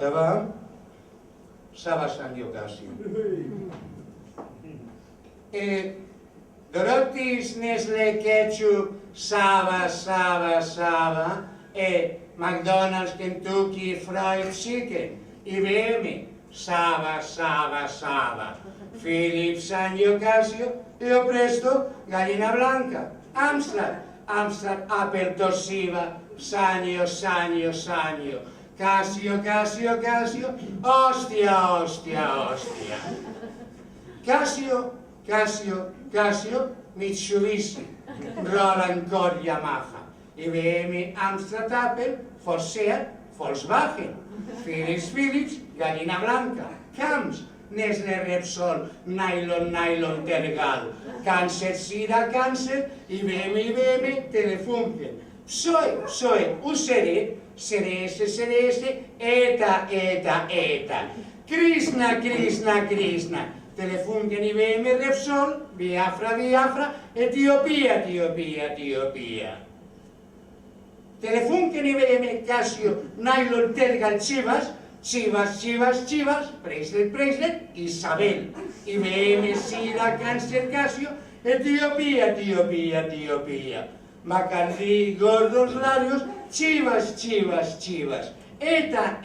acabar, Saba Sant Iocassio. Dorotis Nestlé Ketchup, Saba, McDonald's, Kentucky Fried Chicken, IBM, Saba, Philips Sant Iocassio, e ho presto Gallina Blanca, Amstrad, Apple Toshiba, Sanyo, Casio, ostia. Casio, Mitsubishi, Roland Cor, Yamaha, IBM, Amstrad, Apple, Seat, Volkswagen, Philips, Gallina Blanca, Camps, Nestlé, Repsol, Nylon, Tergal, Cáncer, Sira, Cáncer, IBM, Telefunken, Psoe, UCD, CDS, ETA, Krishna, Telefunken, IBM, Repsol, Biafra, Etiopía. Telefunken, IBM, Casio, Nylon, Tergal, Chivas, Preisler, Isabel, IBM, Sira, Cáncer, Casio, Etiopía. Macardí, Gordos, Larios, Chivas, ETA,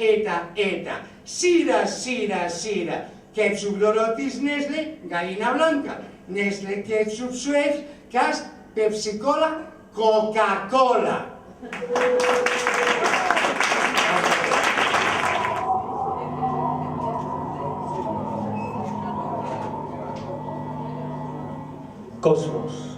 Sira, Ketchup, Dorotis, Nestlé, Gallina Blanca, Nestlé, Ketchup, Schweppes, Cas, Pepsi Cola, Coca-Cola. Cosmos.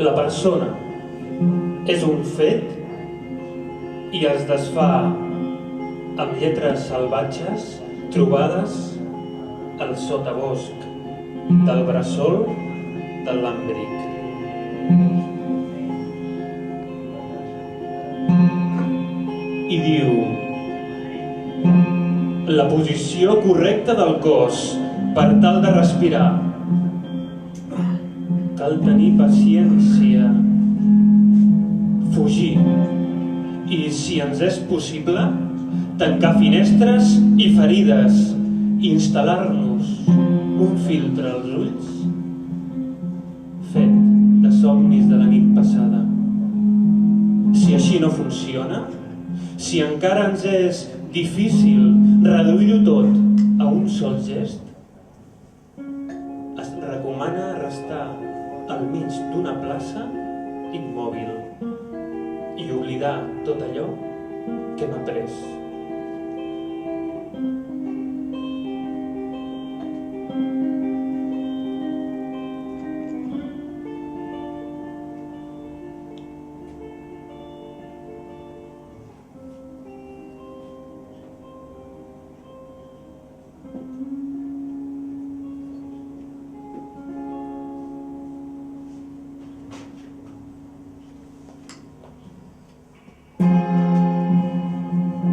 La persona és un fet i es desfà amb lletres salvatges trobades al sotabosc del bressol de l'Àmbric. i diu: la posició correcta del cos per tal de respirar. Cal tenir paciència, fugir i, si ens és possible, tancar finestres i ferides, instal·lar-nos un filtre als ulls fet de somnis de la nit passada. Si així no funciona, si encara ens és difícil reduir-ho tot a un sol gest, es recomana restar al mig d'una plaça immòbil i oblidar tot allò que hem après.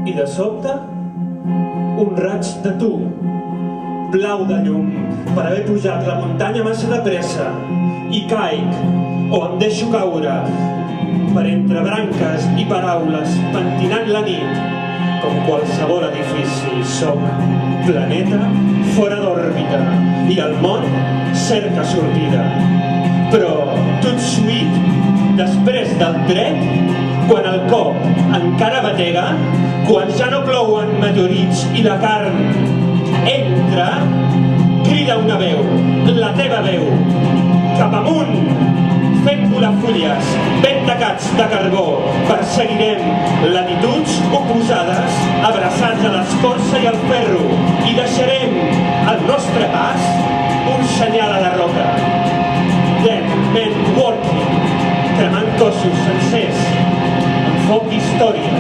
I de sobte, un raig de tu, blau de llum, per haver pujat la muntanya massa de pressa, i caic, o em deixo caure, per entre branques i paraules, pentinant la nit, com qualsevol edifici. Soc planeta fora d'òrbita, i el món cerca sortida. Però, tot suït, després del tret, quan el cop encara batega, quan ja no plouen meteorits i la carn entra, crida una veu, la teva veu, cap amunt, fent volar fulles, ben tacats de carbó, perseguirem latituds oposades, abraçats a l'escorça i al ferro, i deixarem al nostre pas un senyal a la roca. Dead men working, cremant cossos sencers, amb foc d'història,